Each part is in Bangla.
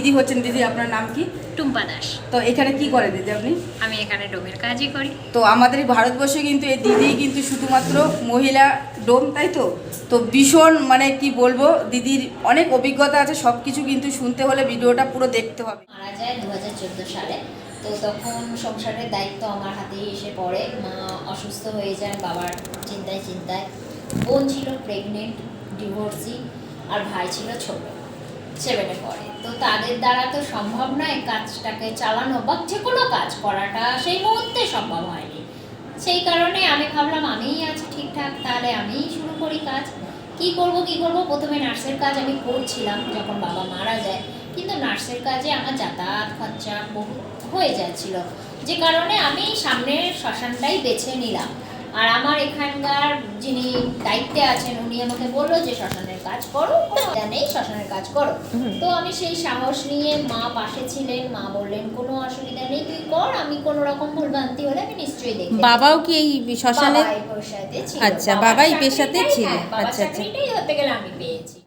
দিদি হচ্ছেন। দিদি আপনার নাম কি? টুম্পা দাস। তো এখানে কি করে দিদি আপনি? আমি এখানে ডোমের কাজই করি। তো আমাদের ভারতবর্ষে কিন্তু এই দিদি কিন্তু শুধুমাত্র মহিলা ডোম, তাই তো? তো ভীষণ মানে কি বলবো, দিদির অনেক অভিজ্ঞতা আছে, সব কিছু কিন্তু শুনতে হলে ভিডিওটা পুরো দেখতে হবে। মারা যায় 2014 সালে। তো তখন সংসারের দায়িত্ব আমার হাতেই এসে পড়ে। মা অসুস্থ হয়ে যান বাবার চিন্তায়। বোন ছিল প্রেগনেন্ট, ডিভোর্সি, আর ভাই ছিল ছোট, 7-এ পড়ে। তো তাদের দ্বারা তো সম্ভব নয় কাজটাকে চালানো বা যে কোনো কাজ করাটা সেই মুহূর্তে সম্ভব হয়নি। সেই কারণে আমি ভাবলাম আমিই আছি ঠিকঠাক, তাহলে আমিই শুরু করি কাজ। কি করব প্রথমে নার্সের কাজ আমি করছিলাম যখন বাবা মারা যায়, কিন্তু নার্সের কাজে আমার যাতায়াত খরচা বহু হয়ে যাচ্ছিল, যে কারণে আমি সামনের শ্মশানটাই বেছে নিলাম। আর আমার এখানকার যিনি দায়িত্বে আছেন উনি আমাকে বললো যে শ্মশানের কাজ করো, নেই শ্মশানের কাজ করো। তো আমি সেই সাহস নিয়ে, মা পাশে ছিলেন, মা বললেন কোনো অসুবিধা নেই তুই কর, আমি কোনো রকম ভুলভ্রান্তি হলে আমি নিশ্চয়ই দেখব। বাবাও কি এই শ্মশানে? আচ্ছা, বাবাই পেশাতে ছিল। আচ্ছা, চাকরিটাই ধরতে গেলে আমি পেয়েছি।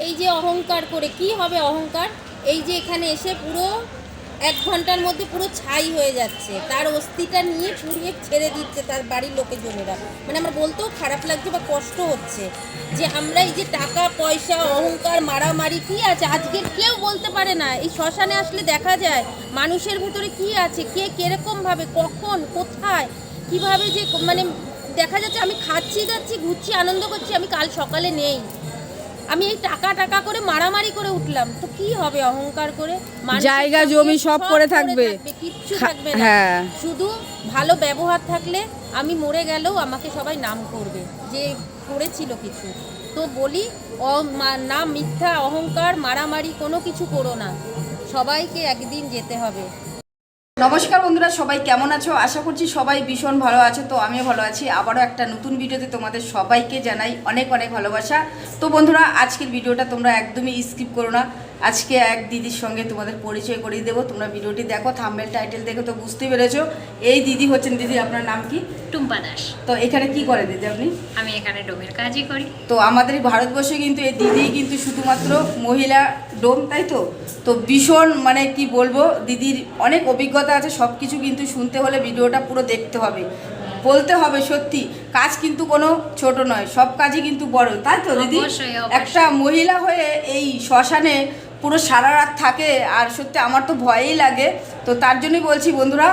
এই যে অহংকার করে কি হবে অহংকার, এই যে এখানে এসে পুরো 1 ঘন্টার মধ্যে পুরো ছাই হয়ে যাচ্ছে, তার অস্থিটা নিয়ে পুড়িয়ে ছেড়ে দিচ্ছে তার বাড়ির লোকেজনেরা। মানে আমার বলতেও খারাপ লাগছে বা কষ্ট হচ্ছে যে আমরা এই যে টাকা পয়সা অহংকার মারামারি কি আছে আজকের কেউ বলতে পারে না। এই শ্মশানে আসলে দেখা যায় মানুষের ভেতরে কি আছে, কে কিরকমভাবে কখন কোথায় কিভাবে যে মানে দেখা যাচ্ছে আমি খাচ্ছি যাচ্ছি ঘুরছি আনন্দ করছি, আমি কাল সকালে নেই, আমি এই টাকা করে মারামারি করে উঠলাম, তো কি হবে অহংকার করে? জায়গা জমি সব পড়ে থাকবে, কিচ্ছু থাকবে না। হ্যাঁ, শুধু ভালো ব্যবহার থাকলে আমি মরে গেলেও আমাকে সবাই নাম করবে যে করেছিল কিছু। তো বলি না, মিথ্যা অহংকার মারামারি কোনো কিছু করো না, সবাইকে একদিন যেতে হবে। নমস্কার বন্ধুরা, সবাই কেমন আছো? আশা করছি সবাই ভীষণ ভালো আছো। তো আমিও ভালো আছি। আবারও একটা নতুন ভিডিওতে তোমাদের সবাইকে জানাই অনেক অনেক ভালোবাসা। তো বন্ধুরা, আজকের ভিডিওটা তোমরা একদমই স্কিপ করো না। আজকে এক দিদির সঙ্গে তোমাদের পরিচয় করিয়ে দেবো। তোমরা ভিডিওটি দেখো, থাম্বনেল টাইটেল দেখে তো বুঝতেই পেরেছো এই দিদি হচ্ছেন। দিদি আপনার নাম কি? টুম্পা দাস। তো এখানে কি করে দিদি আপনি? আমি এখানে ডোমের কাজই করি। তো আমাদের ভারতবর্ষে কিন্তু এই দিদি কিন্তু শুধুমাত্র মহিলা ডোম, তাই তো? তো ভীষণ মানে কি বলবো, দিদির অনেক অভিজ্ঞতা আছে, সব কিছু কিন্তু শুনতে হলে ভিডিওটা পুরো দেখতে হবে, বলতে হবে। সত্যি কাজ কিন্তু কোনো ছোট নয়, সব কাজই কিন্তু বড়, তাই তো দিদি? একটা মহিলা হয়ে এই শ্মশানে পুরো সারা রাত থাকে, আর সত্যি আমার তো ভয়ই লাগে। তো তার জন্যই বলছি বন্ধুরা,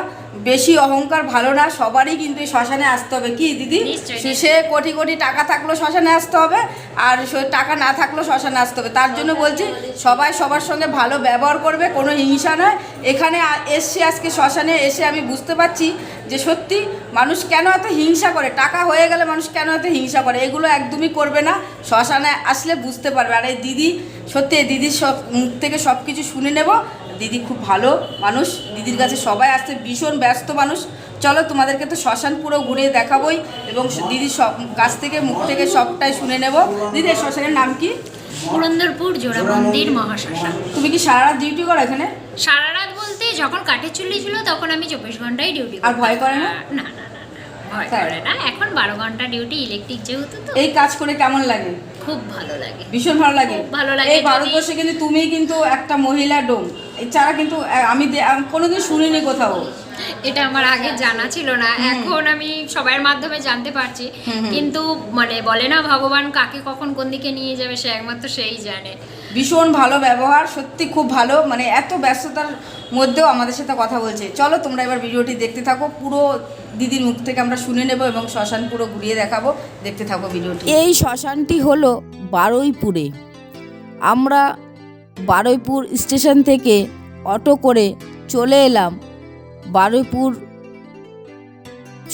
বেশি অহংকার ভালো না, সবারই কিন্তু এই শ্মশানে আসতে হবে। কি দিদি? সে কোটি কোটি টাকা থাকলেও শ্মশানে আসতে হবে, আর টাকা না থাকলেও শ্মশানে আসতে হবে। তার জন্য বলছি সবাই সবার সঙ্গে ভালো ব্যবহার করবে, কোনো হিংসা নয়। এখানে এসছি আজকে শ্মশানে এসে আমি বুঝতে পারছি যে সত্যি মানুষ কেন এত হিংসা করে, টাকা হয়ে গেলে মানুষ কেন এত হিংসা করে, এগুলো একদমই করবে না। শ্মশানে আসলে বুঝতে পারবে। আর এই দিদি সত্যি, দিদির সব মুখ থেকে সব কিছু শুনে নেব। দিদি খুব ভালো মানুষ, দিদির কাছে সবাই আসতে, ভীষণ ব্যস্ত মানুষ। চলো তোমাদেরকে তো শ্মশান পুরো ঘুরে দেখাবোই, এবং দিদির সব কাছ থেকে মুখ থেকে সবটাই শুনে নেব। দিদি, শ্মশানের নাম কি? পুরন্দরপুর জোড়া মন্দির মহাশ্মশান। তুমি কি সারা রাত ডিউটি করো এখানে? সারা রাত বলতে যখন কাঠের চুল্লি ছিল তখন আমি 24 ঘন্টাই ডিউটি করি। আর ভয় করে না? না, ভয় করে না। এখন 12 ঘন্টা ডিউটি, ইলেকট্রিক যেহেতু। তো এই কাজ করে কেমন লাগে? খুব ভালো লাগে, ভীষণ ভালো লাগে। ভালো লাগে। এই ভারতবর্ষে কিন্তু তুমি কিন্তু একটা মহিলা ডোম, এছাড়া কিন্তু আমি কোনোদিন শুনিনি কোথাও। এটা আমার আগে জানা ছিল না, এখন আমি সবার মাধ্যমে জানতে পারছি। কিন্তু মানে বলে না, ভগবান কাকে কখন কোন দিকে নিয়ে যাবে সে একমাত্র সেই জানে। ভীষণ ভালো ব্যবহার, সত্যি খুব ভালো। মানে এত ব্যস্ততার মধ্যেও আমাদের সাথে কথা বলছে। চলো তোমরা এবার ভিডিওটি দেখতে থাকো, পুরো দিদির মুখ থেকে আমরা শুনে নেব এবং শ্মশান পুরো ঘুরিয়ে দেখাবো। দেখতে থাকো ভিডিওটি। এই শ্মশানটি হলো বারুইপুরে। আমরা বারুইপুর স্টেশন থেকে অটো করে চলে এলাম বারুইপুর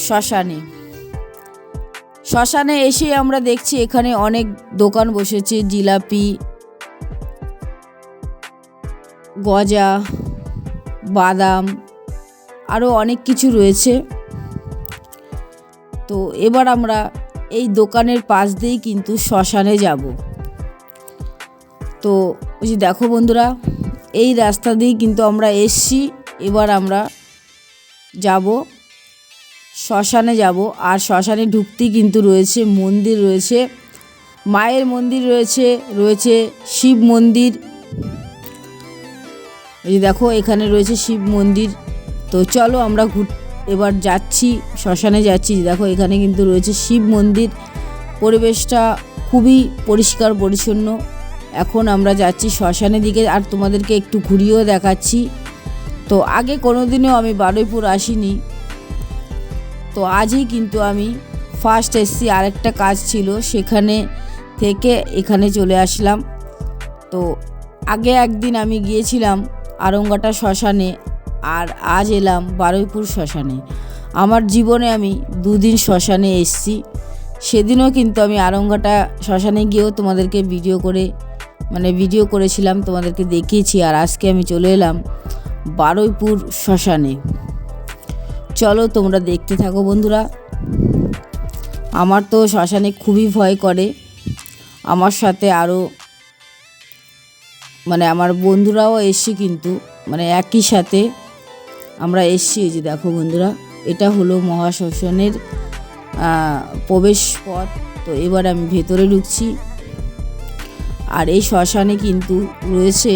শ্মশানে। শ্মশানে এসে আমরা দেখছি এখানে অনেক দোকান বসেছে, জিলাপি, গজা, বাদাম, আরও অনেক কিছু রয়েছে। তো এবার আমরা এই দোকানের পাশ দিয়েই কিন্তু শ্মশানে যাব। তো ওই যে দেখো বন্ধুরা, এই রাস্তা দিয়েই কিন্তু আমরা এসছি। এবার আমরা যাব শ্মশানে যাব। আর শ্মশানে ঢুকতেই কিন্তু রয়েছে মন্দির, রয়েছে মায়ের মন্দির, রয়েছে শিব মন্দির। এই দেখো এখানে রয়েছে শিব মন্দির। তো চলো আমরা এবার যাচ্ছি, শ্মশানে যাচ্ছি। দেখো এখানে কিন্তু রয়েছে শিব মন্দির, পরিবেশটা খুবই পরিষ্কার পরিচ্ছন্ন। এখন আমরা যাচ্ছি শ্মশানের দিকে, আর তোমাদেরকে একটু ঘুরিয়েও দেখাচ্ছি। তো আগে কোনোদিনও আমি বারুইপুর আসিনি, তো আজই কিন্তু আমি ফার্স্ট এসছি। আরেকটা কাজ ছিল, সেখানে থেকে এখানে চলে আসলাম। তো আগে একদিন আমি গিয়েছিলাম আরংঘাটা শ্মশানে, আর আজ এলাম বারুইপুর শ্মশানে। আমার জীবনে আমি 2 দিন শ্মশানে এসছি। সেদিনও কিন্তু আমি আরংঘাটা শ্মশানে গিয়েও তোমাদেরকে ভিডিও করেছিলাম, তোমাদেরকে দেখিয়েছি। আর আজকে আমি চলে এলাম বারুইপুর শ্মশানে। চলো তোমরা দেখতে থাকো বন্ধুরা। আমার তো শ্মশানে খুবই ভয় করে। আমার সাথে আরও আমার বন্ধুরাও এসছি, কিন্তু একই সাথে আমরা এসছি। এই যে দেখো বন্ধুরা, এটা হলো মহাশ্মশানের প্রবেশ পথ। তো এবার আমি ভেতরে ঢুকছি। আর এই শ্মশানে কিন্তু রয়েছে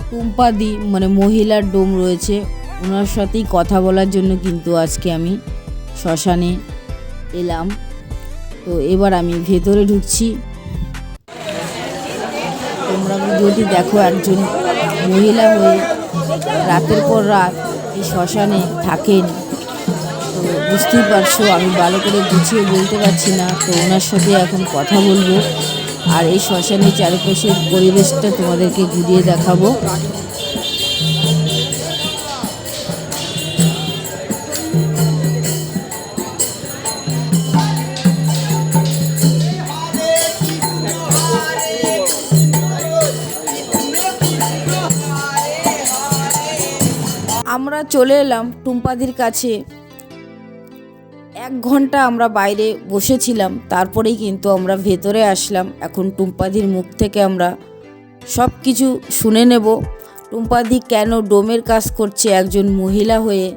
টুম্পাদি, মহিলার ডোম রয়েছে। ওনার সাথেই কথা বলার জন্য কিন্তু আজকে আমি শ্মশানে এলাম। তো এবার আমি ভেতরে ঢুকছি। তোমরা ভিডিওটি দেখো, একজন মহিলা হয়ে রাতের পর রাত এই শ্মশানে থাকেন। তো বুঝতেই পারছো, আমি ভালো করে গুছিয়ে বলতে পারছি না। তো ওনার সাথে এখন কথা বলবো, আর এই শ্মশানের চারপাশের পরিবেশটা তোমাদেরকে ঘুরিয়ে দেখাবো। আমরা চলে এলাম টুম্পাদির কাছে। 1 ঘন্টা আমরা বাইরে বসেছিলাম, তারপরেই কিন্তু আমরা ভেতরে আসলাম। এখন টুম্পাদির মুখ থেকে আমরা সব কিছু শুনে নেব। টুম্পাদি কেন ডোমের কাজ করছে একজন মহিলা হয়ে,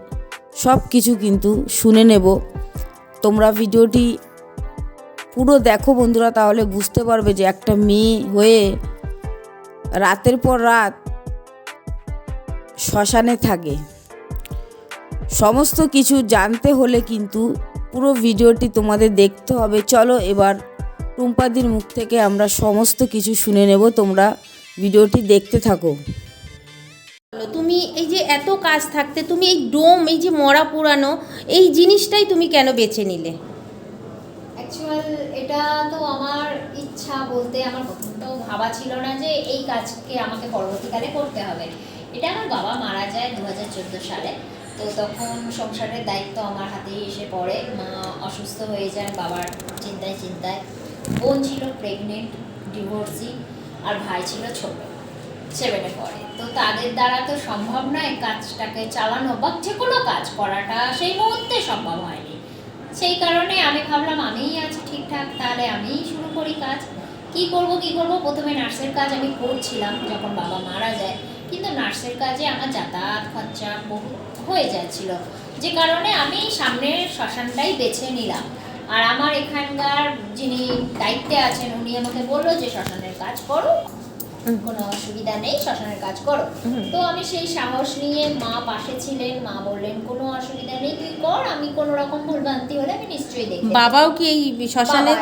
সব কিছু কিন্তু শুনে নেব। তোমরা ভিডিওটি পুরো দেখো বন্ধুরা, তাহলে বুঝতে পারবে যে একটা মেয়ে হয়ে রাতের পর রাত শ্মশানে থাকে। সমস্ত কিছু জানতে হলে কিন্তু পুরো ভিডিওটি তোমাদের দেখতে হবে। চলো এবার টুম্পাদির মুখ থেকে আমরা সমস্ত কিছু শুনে নেব। তোমরা ভিডিওটি দেখতে থাকো। তুমি এই যে এত কাজ থাকতে তুমি এই ডোম, এই যে মরা পুরানো এই জিনিসটাই তুমি কেন বেছে নিলে? অ্যাকচুয়াল এটা তো আমার ইচ্ছা বলতে, আমার প্রথমটাও ভাবা ছিল না যে এই কাজকে আমাকে পরবর্তীকালে করতে হবে। এটা আমার বাবা মারা যায় 2014 সালে। তো তখন সংসারের দায়িত্ব আমার হাতেই এসে পড়ে। মা অসুস্থ হয়ে যান বাবার চিন্তায়। বোন ছিল প্রেগনেন্ট, ডিভোর্সি, আর ভাই ছিল ছোট, 7-এ পড়ে। তো তাদের দ্বারা তো সম্ভব নয় কাজটাকে চালানো বা যে কোনো কাজ করাটা সেই মুহূর্তে সম্ভব হয়নি। সেই কারণে আমি ভাবলাম আমিই আছি ঠিকঠাক, তাহলে আমিই শুরু করি কাজ। কি করব প্রথমে নার্সের কাজ আমি করছিলাম যখন বাবা মারা যায়, কিন্তু নার্সের কাজে আমার যাতায়াত খরচা বহু হয়ে যাচ্ছিল, যে কারণে আমি সামনের শ্মশানটাই বেছে নিলাম। আর আমার এখানকার যিনি দায়িত্বে আছেন উনি আমাকে বললো যে শ্মশানের কাজ করো, কোনো অসুবিধা নেই, শ্মশানের কাজ করো। তো আমি সেই সাহস নিয়ে, মা পাশে ছিলেন, মা বললেন কোনো অসুবিধা নেই, তুই কর, আমি কোনো রকম ভুলভ্রান্তি হলে আমি নিশ্চয়ই দেখব। বাবাও কি এই শ্মশানে?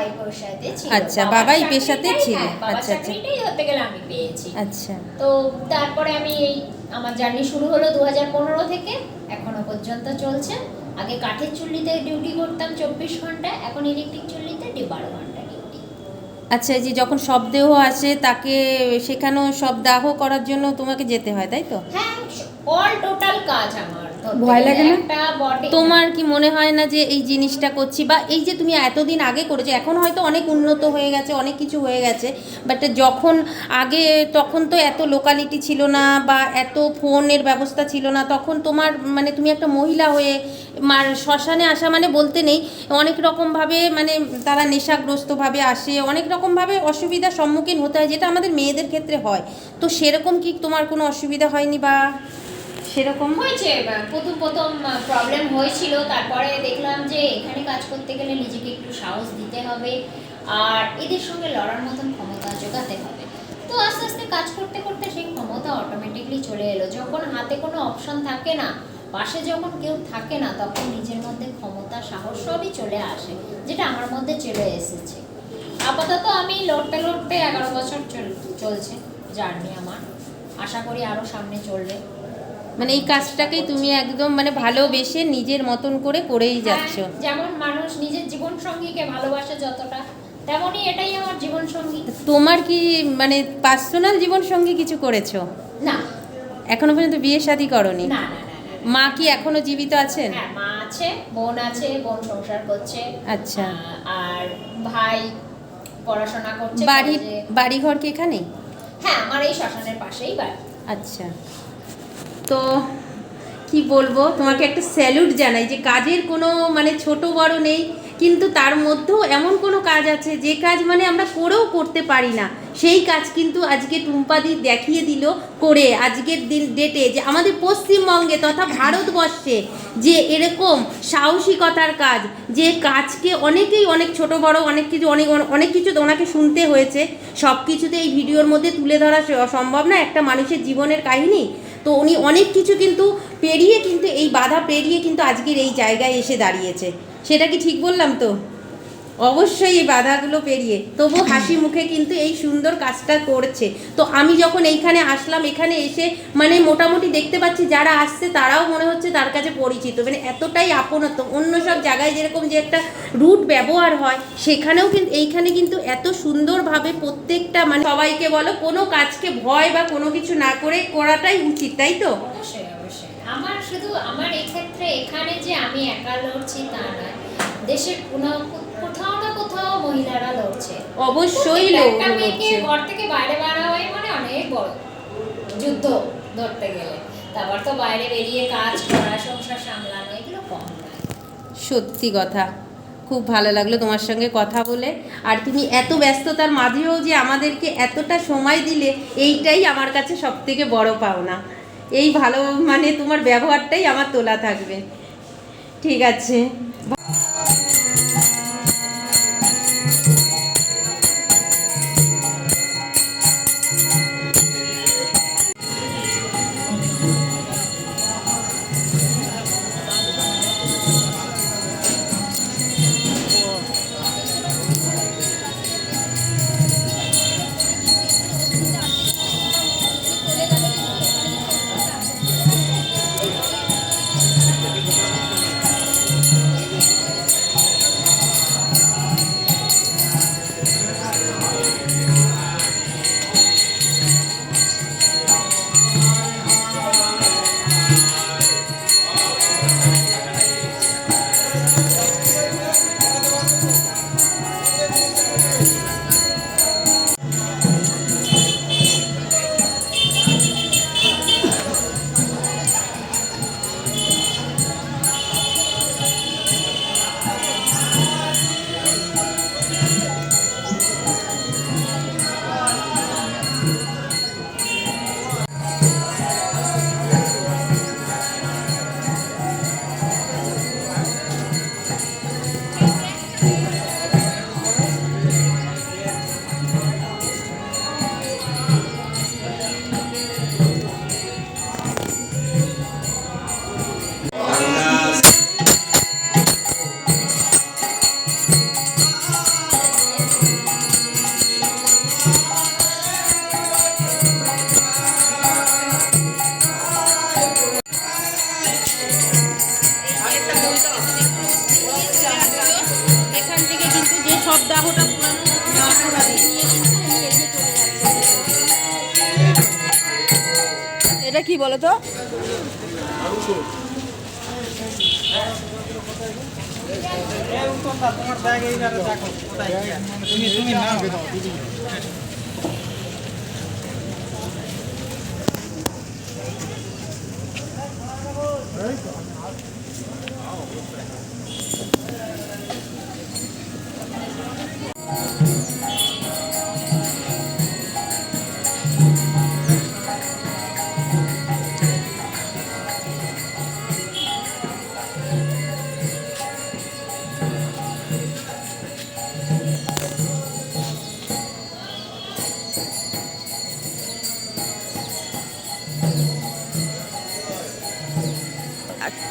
আচ্ছা, বাবা এই পেশাতে ছিল। আচ্ছা, চাকরিটাই ধরতে গেলে আমি পেয়েছি। আচ্ছা। তো তারপরে আমি আমার জার্নি শুরু হলো 2015 থেকে, এখনো পর্যন্ত চলছে। আগে কাঠের চুল্লিতে ডিউটি করতাম 24 ঘন্টা, এখন ইলেকট্রিক চুল্লিতে 12 ঘন্টা ডিউটি। আচ্ছা, এই যে যখন শবদেহ আসে তাকে সেখানেও শবদাহ করার জন্য তোমাকে যেতে হয়, তাই তো? হ্যাঁ, অল টোটাল কাজ আমার ধরতে ভয় গেলে লাগে না? একটা বডি তোমার কি মনে হয় না যে এই জিনিসটা করছি বা এই যে তুমি এতদিন আগে করেছো, এখন হয়তো অনেক উন্নত হয়ে গেছে, অনেক কিছু হয়ে গেছে, বাট যখন আগে তখন তো এত লোকালিটি ছিল না বা এত ফোনের ব্যবস্থা ছিল না, তখন তোমার মানে তুমি একটা মহিলা হয়ে শ্মশানে আসা মানে বলতে নেই, অনেক রকমভাবে মানে তারা নেশাগ্রস্তভাবে আসে, অনেক রকমভাবে অসুবিধার সম্মুখীন হতে হয়, যেটা আমাদের মেয়েদের ক্ষেত্রে হয়। তো সেরকম কি তোমার কোনো অসুবিধা হয়নি বা সেরকম? হয়েছে, প্রথম প্রথম প্রবলেম হয়েছিল, তারপরে দেখলাম যে এখানে কাজ করতে গেলে নিজেকে একটু সাহস দিতে হবে আর এদের সঙ্গে লড়ার মতন ক্ষমতা জোগাতে হবে। তো আস্তে আস্তে কাজ করতে করতে সেই ক্ষমতা অটোমেটিকলি চলে এলো। যখন হাতে কোনো অপশন থাকে না, পাশে যখন কেউ থাকে না, তখন নিজের মধ্যে ক্ষমতা সাহস সবই চলে আসে, যেটা আমার মধ্যে চলে এসেছে। আপাতত আমি লড়তে লড়তে 11 বছর চলছে জার্নি আমার, আশা করি আরও সামনে চলবে। মানে এই কাজটাকেই তুমি একদম মানে ভালোবেসে নিজের মতন করে করেই যাচ্ছ। হ্যাঁ, যেমন মানুষ নিজের জীবন সঙ্গীকে ভালোবাসে যতটা, তেমনই এটাই আমার জীবন সঙ্গী। তোমার কি মানে পার্সোনাল জীবন সঙ্গী কিছু করেছো? না এখনো পর্যন্ত বিয়ে শাদী করনি? না না না না। মা কি এখনো জীবিত আছেন? হ্যাঁ, মা আছে, বোন আছে, বোন সংসার করছে। আচ্ছা। আর ভাই পড়াশোনা করছে কলেজে। বাড়ি ঘর কি এখানেই? হ্যাঁ, আমার এই শ্মশানের পাশেই বাড়ি। আচ্ছা, তো কি বলবো, তোমাকে একটা স্যালুট জানাই যে কাজের কোনো মানে ছোট বড় নেই, কিন্তু তার মধ্যেও এমন কোনো কাজ আছে যে কাজ মানে আমরা করেও করতে পারি না, সেই কাজ কিন্তু আজকে টুম্পাদি দেখিয়ে দিল করে আজকের ডেটে যে আমাদের পশ্চিমবঙ্গে তথা ভারতবর্ষে যে এরকম সাহসিকতার কাজ, যে কাজকে অনেকেই অনেক ছোট বড় অনেক কিছু অনেক কিছু ওনাকে শুনতে হয়েছে, সব কিছুতে এই ভিডিওর মধ্যে তুলে ধরা সম্ভব না একটা মানুষের জীবনের কাহিনী। তো উনি অনেক কিছু কিন্তু পেরিয়ে, কিন্তু এই বাধা পেরিয়ে কিন্তু আজকের এই জায়গায় এসে দাঁড়িয়েছে। সেটা কি ঠিক বললাম তো? অবশ্যই এই বাধাগুলো পেরিয়ে তবু হাসি মুখে কিন্তু এই সুন্দর কাজটা করছে। তো আমি যখন এইখানে আসলাম, এখানে এসে মানে মোটামুটি দেখতে পাচ্ছি যারা আসছে তারাও মনে হচ্ছে তার কাছে পরিচিত, মানে এতটাই আপনত্ব। অন্য সব জায়গায় যেরকম যে একটা রুট ব্যবহার হয়, সেখানেও কিন্তু এইখানে কিন্তু এত সুন্দরভাবে প্রত্যেকটা মানে সবাইকে বলো কোনো কাজকে ভয় বা কোনো কিছু না করে করাটাই উচিত, তাই তো? অবশ্যই অবশ্যই। আমার শুধু আমার এই ক্ষেত্রে এখানে যে আমি একা লড়ছি তা নয়, দেশের কোথাও না কোথাও মহিলারা লড়ছে। অবশ্যই একটা মেয়েকে ঘর থেকে বাইরে বেরা হয় মানে অনেক বড় যুদ্ধ ধরতে গেলে। তারপর তো বাইরে বেরিয়ে কাজ করা, সংসার সামলানো, এগুলো কম নয়। সত্যি কথা, খুব ভালো লাগলো তোমার সঙ্গে কথা বলে। আর তুমি এত ব্যস্ততার মাঝেও যে আমাদেরকে এতটা সময় দিলে, এইটাই আমার কাছে সবথেকে বড় পাওনা। এই ভালো মানে তোমার ব্যবহারটাই আমার তোলা থাকবে। ঠিক আছে। এখান থেকে কিন্তু যে সব দাহটা পুরানো নিয়ে কিন্তু উনি এগিয়ে চলে যাচ্ছেন। এটা কি বলো তো?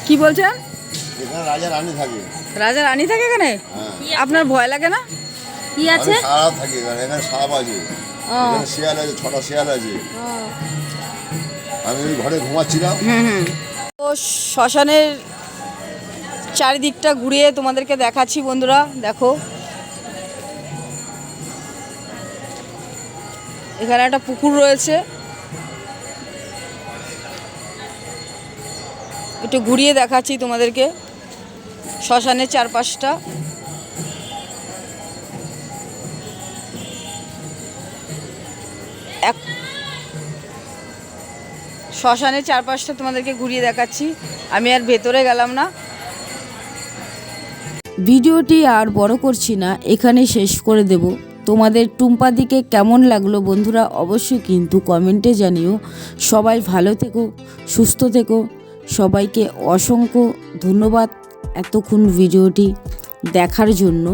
কি বলছেন? এখানে রাজা রানী থাকে। রাজা রানী থাকে এখানে? হ্যাঁ, আপনার ভয় লাগে না? কি আছে? আমি সারা থাকি এখানে। এখানে সাপ আছে, এখানে শিয়াল আছে, 6টা শিয়াল আছে। আমি ওই ঘরে ঘুমাচ্ছিলাম। তো শ্মশানের চারিদিকটা ঘুরিয়ে তোমাদেরকে দেখাচ্ছি বন্ধুরা। দেখো এখানে একটা পুকুর রয়েছে, একটু ঘুরিয়ে দেখাচ্ছি তোমাদেরকে শ্মশানের চারপাশটা। শ্মশানের চারপাশটা তোমাদেরকে ঘুরিয়ে দেখাচ্ছি, আমি আর ভেতরে গেলাম না। ভিডিওটি আর বড় করছি না, এখানে শেষ করে দেব। তোমাদের টুম্পাদিকে কেমন লাগলো বন্ধুরা অবশ্যই কিন্তু কমেন্টে জানিও। সবাই ভালো থেকো, সুস্থ থেকো। সবাইকে অসংখ্য ধন্যবাদ এতক্ষণ ভিডিওটি দেখার জন্য।